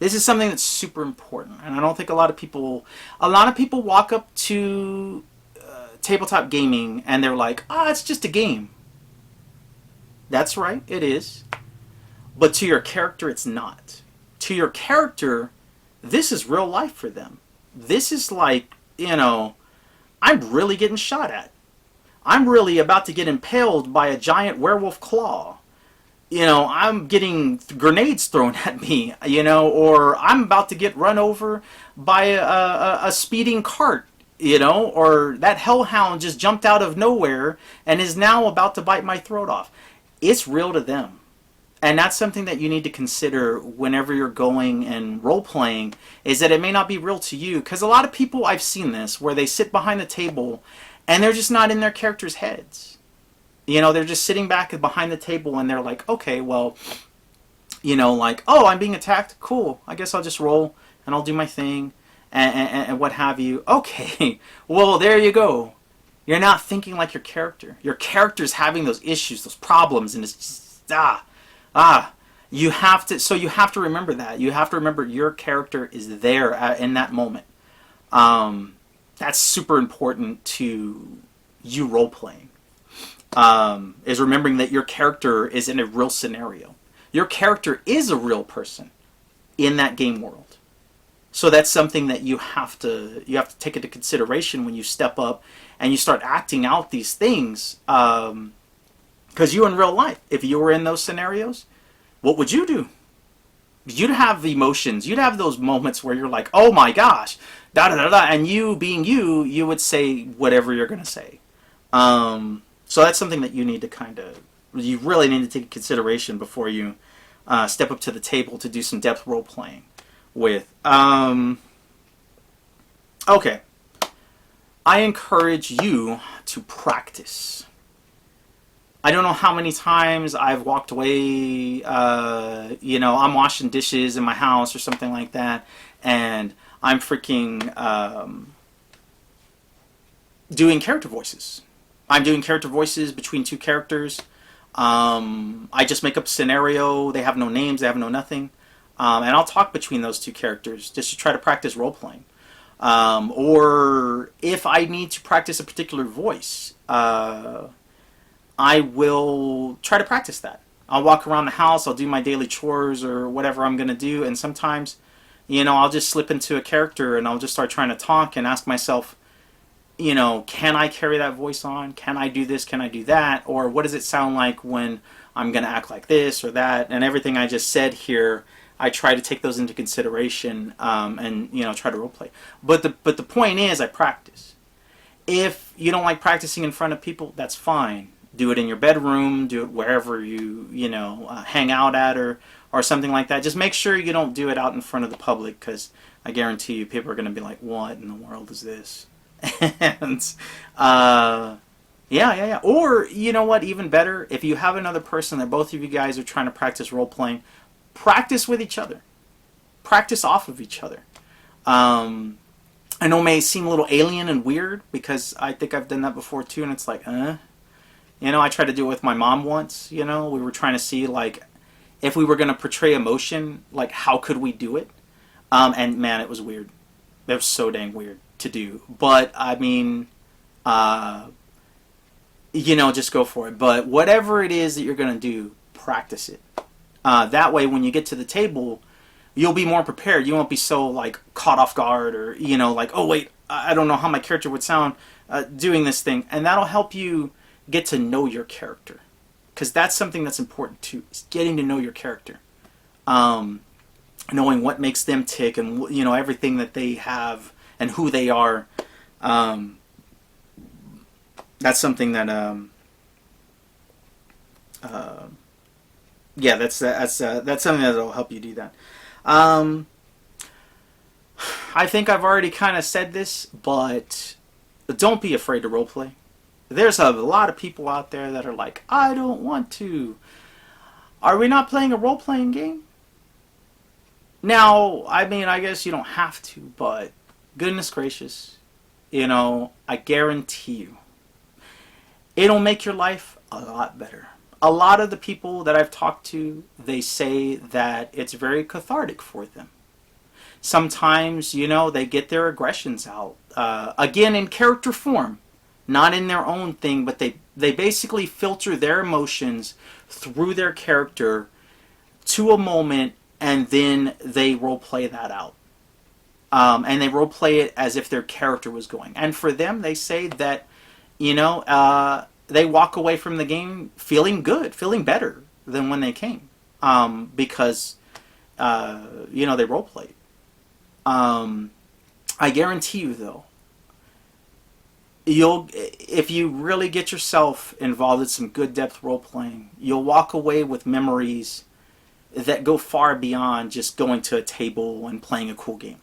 This is something that's super important, and I don't think a lot of people walk up to tabletop gaming and they're like, ah, it's just a game. That's right, it is. But to your character, it's not. To your character, this is real life for them. This is like, I'm really getting shot at. I'm really about to get impaled by a giant werewolf claw. I'm getting grenades thrown at me, or I'm about to get run over by a speeding cart, or that hellhound just jumped out of nowhere and is now about to bite my throat off. It's real to them. And that's something that you need to consider whenever you're going and role playing, is that it may not be real to you. Because a lot of people, I've seen this, where they sit behind the table and they're just not in their characters' heads. They're just sitting back behind the table and they're like, okay, well, like, oh, I'm being attacked. Cool. I guess I'll just roll and I'll do my thing and what have you. Okay, well, there you go. You're not thinking like your character. Your character's having those issues, those problems, and it's just, you have to remember that. You have to remember your character is there in that moment. That's super important to you role playing. Is remembering that your character is in a real scenario. Your character is a real person in that game world. So that's something that you have to take into consideration when you step up and you start acting out these things. Because you in real life, if you were in those scenarios, what would you do? You'd have emotions. You'd have those moments where you're like, oh my gosh, da da da da, and you being you would say whatever you're gonna say. So that's something that you really need to take into consideration before you step up to the table to do some depth role playing with. Okay. I encourage you to practice. I don't know how many times I've walked away, I'm washing dishes in my house or something like that, and I'm freaking doing character voices. I'm doing character voices between two characters. I just make up a scenario. They have no names. They have no nothing. And I'll talk between those two characters just to try to practice role-playing. Or if I need to practice a particular voice, I will try to practice that. I'll walk around the house. I'll do my daily chores or whatever I'm going to do. And sometimes, I'll just slip into a character and I'll just start trying to talk and ask myself, can I carry that voice on? Can I do this? Can I do that? Or what does it sound like when I'm going to act like this or that? And everything I just said here, I try to take those into consideration and try to roleplay. But the point is, I practice. If you don't like practicing in front of people, that's fine. Do it in your bedroom. Do it wherever you hang out at or something like that. Just make sure you don't do it out in front of the public, because I guarantee you people are going to be like, what in the world is this? And yeah. Or you know what? Even better, if you have another person that both of you guys are trying to practice role playing, practice with each other. Practice off of each other. I know it may seem a little alien and weird because I think I've done that before too, and it's like, I tried to do it with my mom once. We were trying to see like if we were going to portray emotion, like how could we do it? And man, it was weird. It was so dang weird to do. But I mean, just go for it. But whatever it is that you're going to do, practice it. That way, when you get to the table, you'll be more prepared. You won't be so like caught off guard or like, oh wait, I don't know how my character would sound doing this thing, and that'll help you get to know your character, because that's something that's important too. Is getting to know your character, knowing what makes them tick, and everything that they have and who they are. That's something that that's something that'll help you do that. I think I've already kind of said this, but don't be afraid to roleplay. There's a lot of people out there that are like, I don't want to. Are we not playing a role-playing game? Now, I mean, I guess you don't have to, but goodness gracious, I guarantee you, it'll make your life a lot better. A lot of the people that I've talked to, they say that it's very cathartic for them. Sometimes, they get their aggressions out. Again, in character form, not in their own thing, but they basically filter their emotions through their character to a moment, and then they role play that out. And they role play it as if their character was going. And for them, they say that, they walk away from the game feeling good, feeling better than when they came, because they role played. I guarantee you, though, if you really get yourself involved in some good depth role playing, you'll walk away with memories that go far beyond just going to a table and playing a cool game.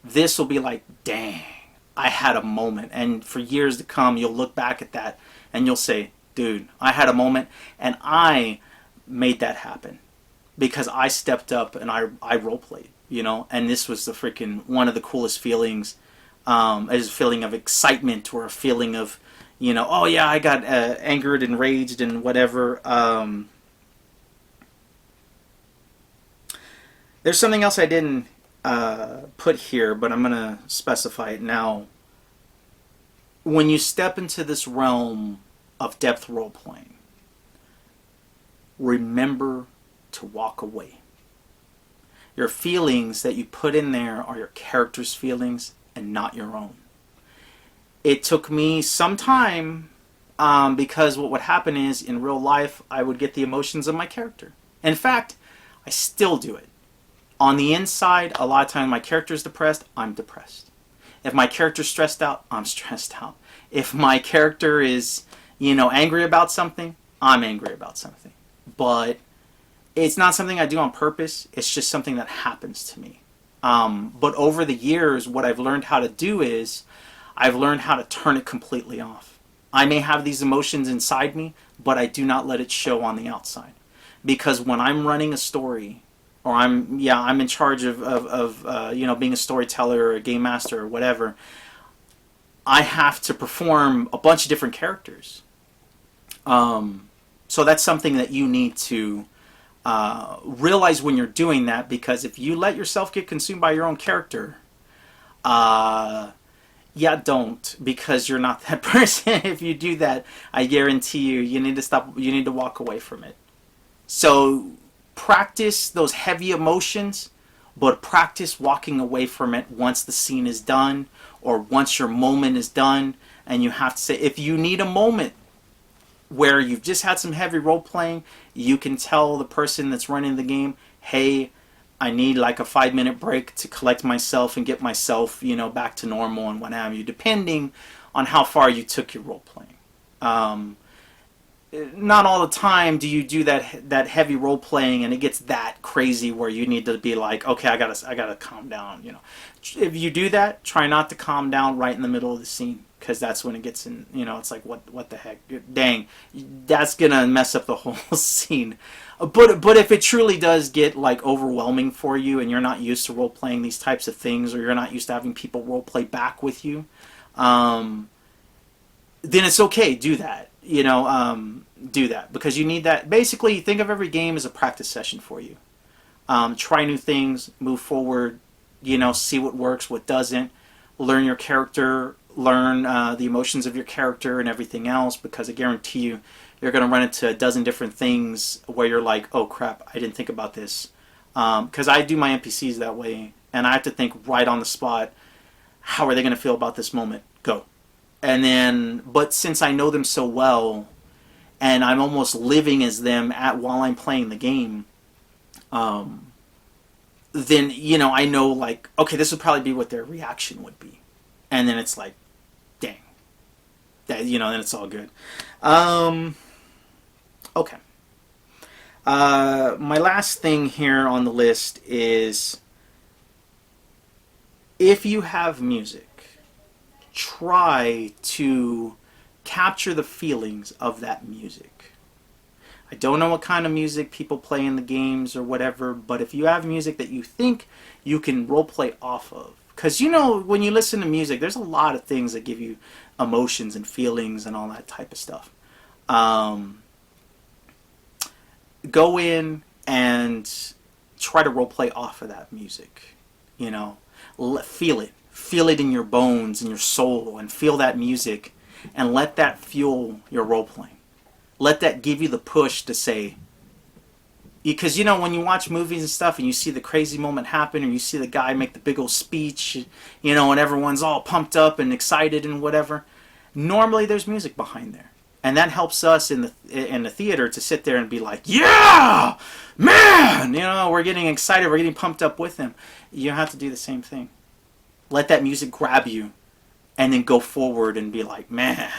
This will be like, dang, I had a moment. And for years to come, you'll look back at that and you'll say, dude, I had a moment and I made that happen because I stepped up and I role played, and this was the freaking one of the coolest feelings. Is a feeling of excitement or a feeling of, oh yeah, I got angered and raged and whatever. There's something else I didn't put here, but I'm going to specify it now. When you step into this realm of depth role playing, remember to walk away. Your feelings that you put in there are your character's feelings and not your own. It took me some time, because what would happen is in real life I would get the emotions of my character. In fact, I still do it. On the inside, a lot of times my character's depressed, I'm depressed. If my character's stressed out, I'm stressed out. If my character is, angry about something, I'm angry about something. But it's not something I do on purpose. It's just something that happens to me. But over the years, what I've learned how to do is I've learned how to turn it completely off. I may have these emotions inside me, but I do not let it show on the outside. Because when I'm running a story, or I'm in charge of being a storyteller or a game master or whatever, I have to perform a bunch of different characters. So that's something that you need to realize when you're doing that, because if you let yourself get consumed by your own character, don't, because you're not that person. If you do that, I guarantee you need to stop. You need to walk away from it. So practice those heavy emotions, but practice walking away from it once the scene is done or once your moment is done. And you have to say, if you need a moment where you've just had some heavy role playing, you can tell the person that's running the game, hey, I need like a 5-minute break to collect myself and get myself, back to normal and what have you, depending on how far you took your role playing. Not all the time do you do that heavy role playing and it gets that crazy where you need to be like, okay, I gotta calm down. If you do that, try not to calm down right in the middle of the scene, because that's when it gets in. It's like, what the heck, dang, that's gonna mess up the whole scene. But if it truly does get like overwhelming for you and you're not used to role playing these types of things, or you're not used to having people role play back with you, then it's okay. Do that. Do that, because you need that. Basically, think of every game as a practice session for you. Try new things, move forward, see what works, what doesn't, learn your character, learn the emotions of your character and everything else, because I guarantee you're going to run into a dozen different things where you're like, oh crap, I didn't think about this. Because I do my NPCs that way, and I have to think right on the spot, how are they going to feel about this moment? Go. And then, but since I know them so well, and I'm almost living as them while I'm playing the game, then, I know, like, okay, this would probably be what their reaction would be. And then it's like, dang. Then it's all good. Okay. My last thing here on the list is, if you have music, try to capture the feelings of that music. I don't know what kind of music people play in the games or whatever, but if you have music that you think you can roleplay off of, because when you listen to music, there's a lot of things that give you emotions and feelings and all that type of stuff. Go in and try to roleplay off of that music. You know, feel it. Feel it in your bones, in your soul, and feel that music, and let that fuel your role playing. Let that give you the push to say, because when you watch movies and stuff and you see the crazy moment happen, or you see the guy make the big old speech, and everyone's all pumped up and excited and whatever, normally there's music behind there. And that helps us in the theater to sit there and be like, yeah, man, we're getting excited, we're getting pumped up with them. You have to do the same thing. Let that music grab you, and then go forward and be like, man,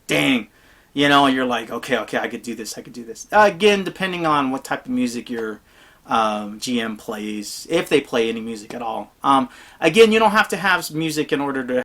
dang. You're like, okay, I could do this. Again, depending on what type of music your GM plays, if they play any music at all. Again, you don't have to have music in order to